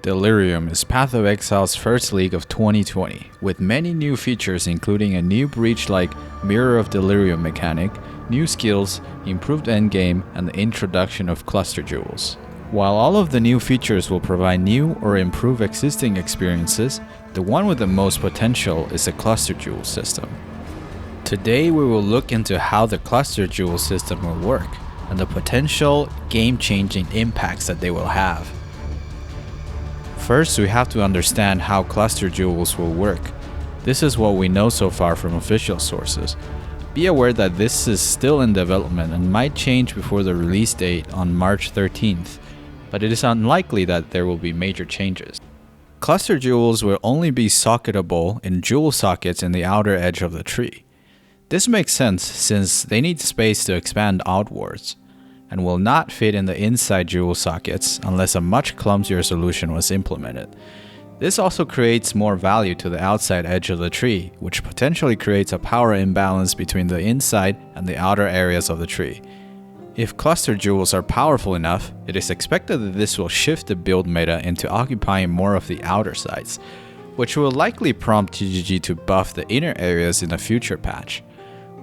Delirium is Path of Exile's first league of 2020, with many new features including a new breach-like Mirror of Delirium mechanic, new skills, improved endgame, and the introduction of cluster jewels. While all of the new features will provide new or improve existing experiences, the one with the most potential is the cluster jewel system. Today we will look into how the cluster jewel system will work, and the potential game-changing impacts that they will have. First, we have to understand how cluster jewels will work. This is what we know so far from official sources. Be aware that this is still in development and might change before the release date on March 13th, but it is unlikely that there will be major changes. Cluster jewels will only be socketable in jewel sockets in the outer edge of the tree. This makes sense since they need space to expand outwards, and will not fit in the inside jewel sockets unless a much clumsier solution was implemented. This also creates more value to the outside edge of the tree, which potentially creates a power imbalance between the inside and the outer areas of the tree. If cluster jewels are powerful enough, it is expected that this will shift the build meta into occupying more of the outer sides, which will likely prompt GGG to buff the inner areas in a future patch.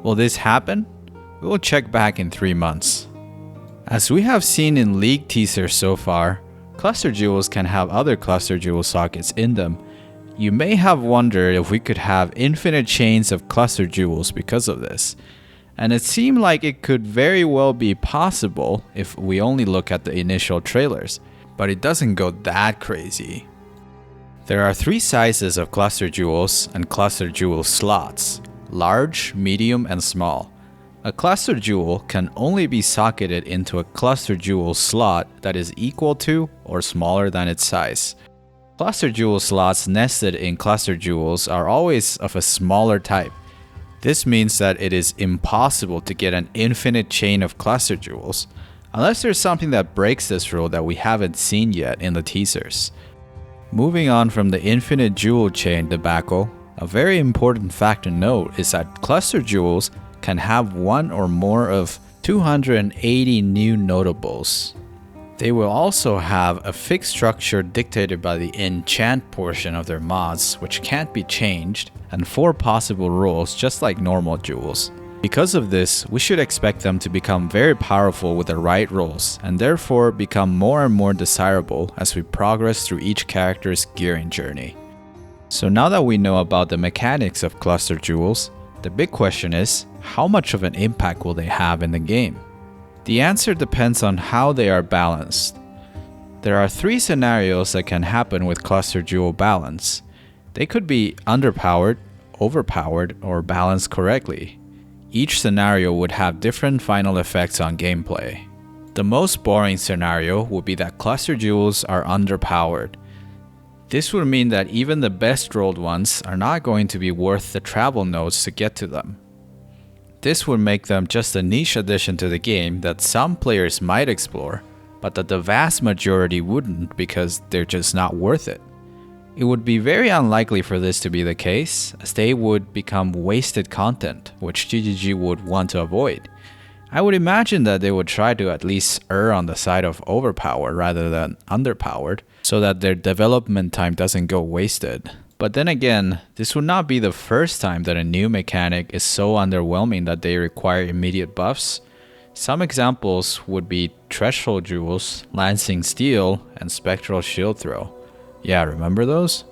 Will this happen? We will check back in 3 months. As we have seen in League teasers so far, cluster jewels can have other cluster jewel sockets in them. You may have wondered if we could have infinite chains of cluster jewels because of this, and it seemed like it could very well be possible if we only look at the initial trailers, but it doesn't go that crazy. There are 3 sizes of cluster jewels and cluster jewel slots: large, medium, and small. A cluster jewel can only be socketed into a cluster jewel slot that is equal to or smaller than its size. Cluster jewel slots nested in cluster jewels are always of a smaller type. This means that it is impossible to get an infinite chain of cluster jewels, unless there's something that breaks this rule that we haven't seen yet in the teasers. Moving on from the infinite jewel chain debacle, a very important fact to note is that cluster jewels can have one or more of 280 new notables. They will also have a fixed structure dictated by the enchant portion of their mods, which can't be changed, and 4 possible rules just like normal jewels. Because of this, we should expect them to become very powerful with the right rules, and therefore become more and more desirable as we progress through each character's gearing journey. So now that we know about the mechanics of cluster jewels, the big question is, how much of an impact will they have in the game? The answer depends on how they are balanced. There are 3 scenarios that can happen with cluster jewel balance. They could be underpowered, overpowered, or balanced correctly. Each scenario would have different final effects on gameplay. The most boring scenario would be that cluster jewels are underpowered. This would mean that even the best rolled ones are not going to be worth the travel nodes to get to them. This would make them just a niche addition to the game that some players might explore, but that the vast majority wouldn't because they're just not worth it. It would be very unlikely for this to be the case, as they would become wasted content, which GGG would want to avoid. I would imagine that they would try to at least err on the side of overpowered rather than underpowered, so that their development time doesn't go wasted. But then again, this would not be the first time that a new mechanic is so underwhelming that they require immediate buffs. Some examples would be Threshold Jewels, Lancing Steel, and Spectral Shield Throw. Yeah, remember those?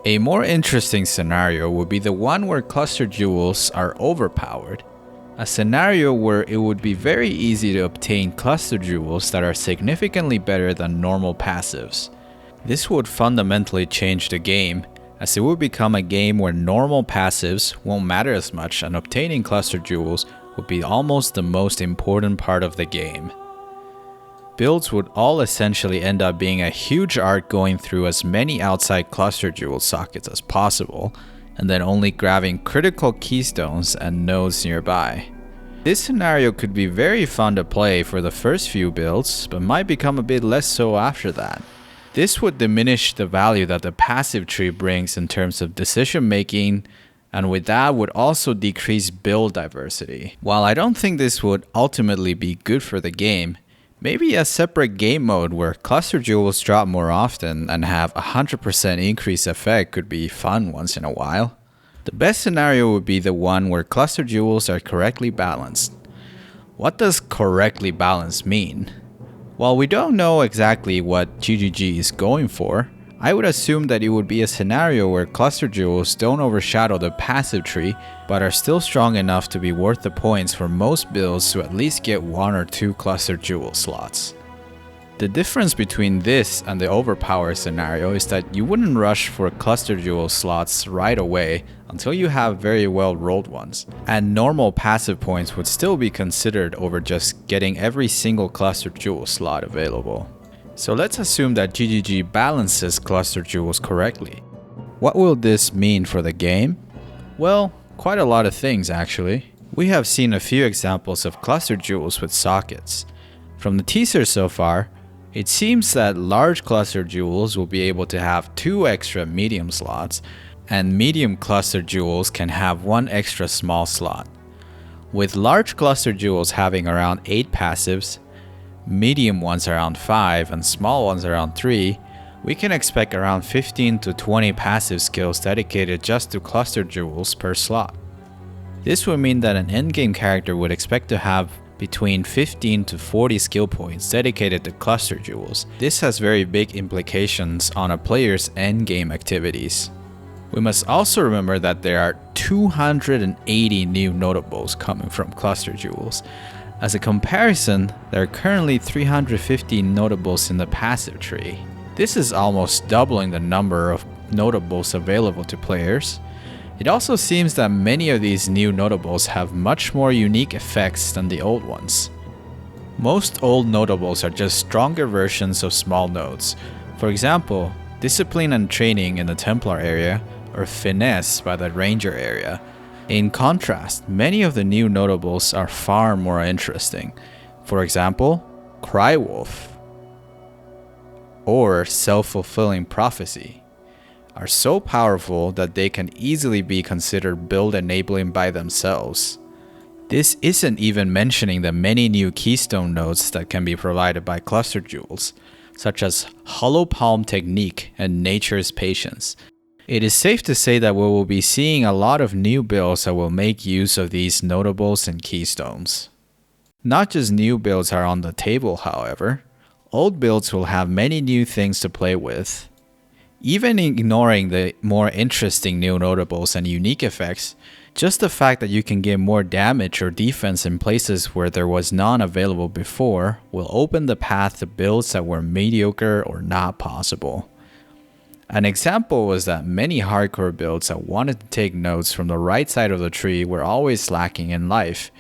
A more interesting scenario would be the one where cluster jewels are overpowered. A scenario where it would be very easy to obtain cluster jewels that are significantly better than normal passives. This would fundamentally change the game, as it would become a game where normal passives won't matter as much and obtaining cluster jewels would be almost the most important part of the game. Builds would all essentially end up being a huge arc going through as many outside cluster jewel sockets as possible, and then only grabbing critical keystones and nodes nearby. This scenario could be very fun to play for the first few builds, but might become a bit less so after that. This would diminish the value that the passive tree brings in terms of decision making, and with that would also decrease build diversity. While I don't think this would ultimately be good for the game, Maybe a separate game mode where cluster jewels drop more often and have a 100% increase effect could be fun once in a while. The best scenario would be the one where cluster jewels are correctly balanced. What does correctly balanced mean? While we don't know exactly what GGG is going for, I would assume that it would be a scenario where cluster jewels don't overshadow the passive tree, but are still strong enough to be worth the points for most builds to at least get 1 or 2 cluster jewel slots. The difference between this and the overpower scenario is that you wouldn't rush for cluster jewel slots right away until you have very well rolled ones, and normal passive points would still be considered over just getting every single cluster jewel slot available. So let's assume that GGG balances cluster jewels correctly. What will this mean for the game? Well, quite a lot of things actually. We have seen a few examples of cluster jewels with sockets. From the teaser so far, it seems that large cluster jewels will be able to have 2 extra medium slots, and medium cluster jewels can have 1 extra small slot. With large cluster jewels having around 8 passives, medium ones around 5, and small ones around 3, we can expect around 15 to 20 passive skills dedicated just to cluster jewels per slot. This would mean that an endgame character would expect to have between 15 to 40 skill points dedicated to cluster jewels. This has very big implications on a player's endgame activities. We must also remember that there are 280 new notables coming from cluster jewels. As a comparison, there are currently 350 notables in the passive tree. This is almost doubling the number of notables available to players. It also seems that many of these new notables have much more unique effects than the old ones. Most old notables are just stronger versions of small nodes. For example, Discipline and Training in the Templar area, or Finesse by the Ranger area. In contrast, many of the new notables are far more interesting. For example, Crywolf or Self-Fulfilling Prophecy are so powerful that they can easily be considered build enabling by themselves. This isn't even mentioning the many new keystone nodes that can be provided by cluster jewels, such as Hollow Palm Technique and Nature's Patience. It is safe to say that we will be seeing a lot of new builds that will make use of these notables and keystones. Not just new builds are on the table, however. Old builds will have many new things to play with. Even ignoring the more interesting new notables and unique effects, just the fact that you can get more damage or defense in places where there was none available before will open the path to builds that were mediocre or not possible. An example was that many hardcore builds that wanted to take nodes from the right side of the tree were always lacking in life.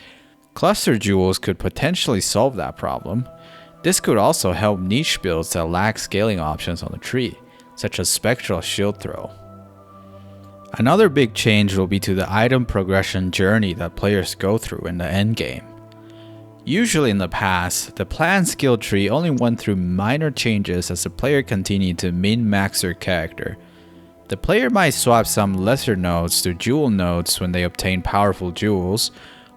Cluster jewels could potentially solve that problem. This could also help niche builds that lack scaling options on the tree, such as Spectral Shield Throw. Another big change will be to the item progression journey that players go through in the endgame. Usually in the past, the planned skill tree only went through minor changes as the player continued to min-max their character. The player might swap some lesser nodes to jewel nodes when they obtain powerful jewels,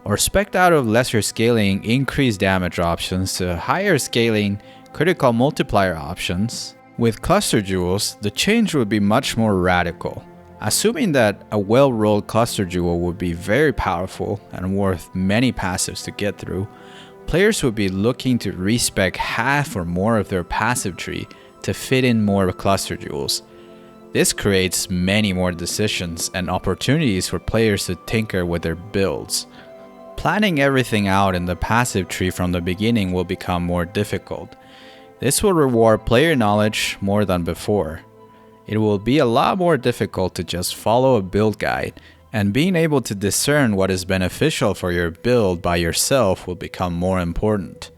or spec out of lesser scaling increased damage options to higher scaling critical multiplier options. With cluster jewels, the change would be much more radical. Assuming that a well-rolled cluster jewel would be very powerful and worth many passives to get through, players would be looking to respec half or more of their passive tree to fit in more cluster jewels. This creates many more decisions and opportunities for players to tinker with their builds. Planning everything out in the passive tree from the beginning will become more difficult. This will reward player knowledge more than before. It will be a lot more difficult to just follow a build guide, and being able to discern what is beneficial for your build by yourself will become more important.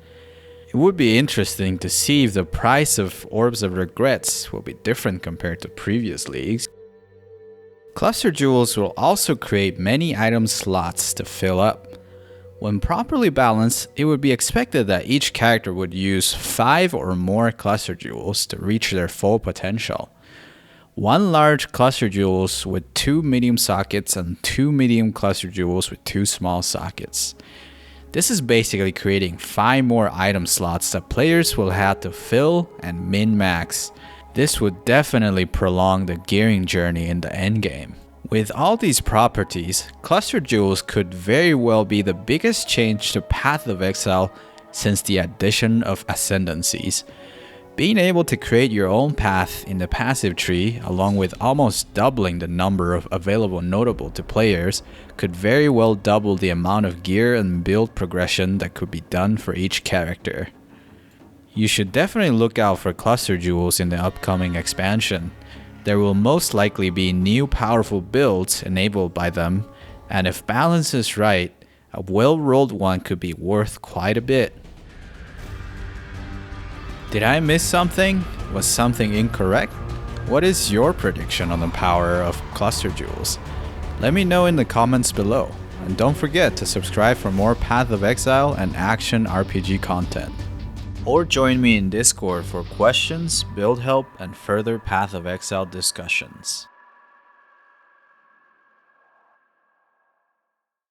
It would be interesting to see if the price of Orbs of Regrets will be different compared to previous leagues. Cluster jewels will also create many item slots to fill up. When properly balanced, it would be expected that each character would use 5 or more cluster jewels to reach their full potential. 1 large cluster jewels with 2 medium sockets and 2 medium cluster jewels with 2 small sockets. This is basically creating 5 more item slots that players will have to fill and min-max. This would definitely prolong the gearing journey in the endgame. With all these properties, Cluster Jewels could very well be the biggest change to Path of Exile since the addition of Ascendancies. Being able to create your own path in the passive tree, along with almost doubling the number of available notable to players, could very well double the amount of gear and build progression that could be done for each character. You should definitely look out for Cluster Jewels in the upcoming expansion. There will most likely be new powerful builds enabled by them, and if balance is right, a well-rolled one could be worth quite a bit. Did I miss something? Was something incorrect? What is your prediction on the power of Cluster Jewels? Let me know in the comments below, and don't forget to subscribe for more Path of Exile and action RPG content. Or join me in Discord for questions, build help, and further Path of Exile discussions.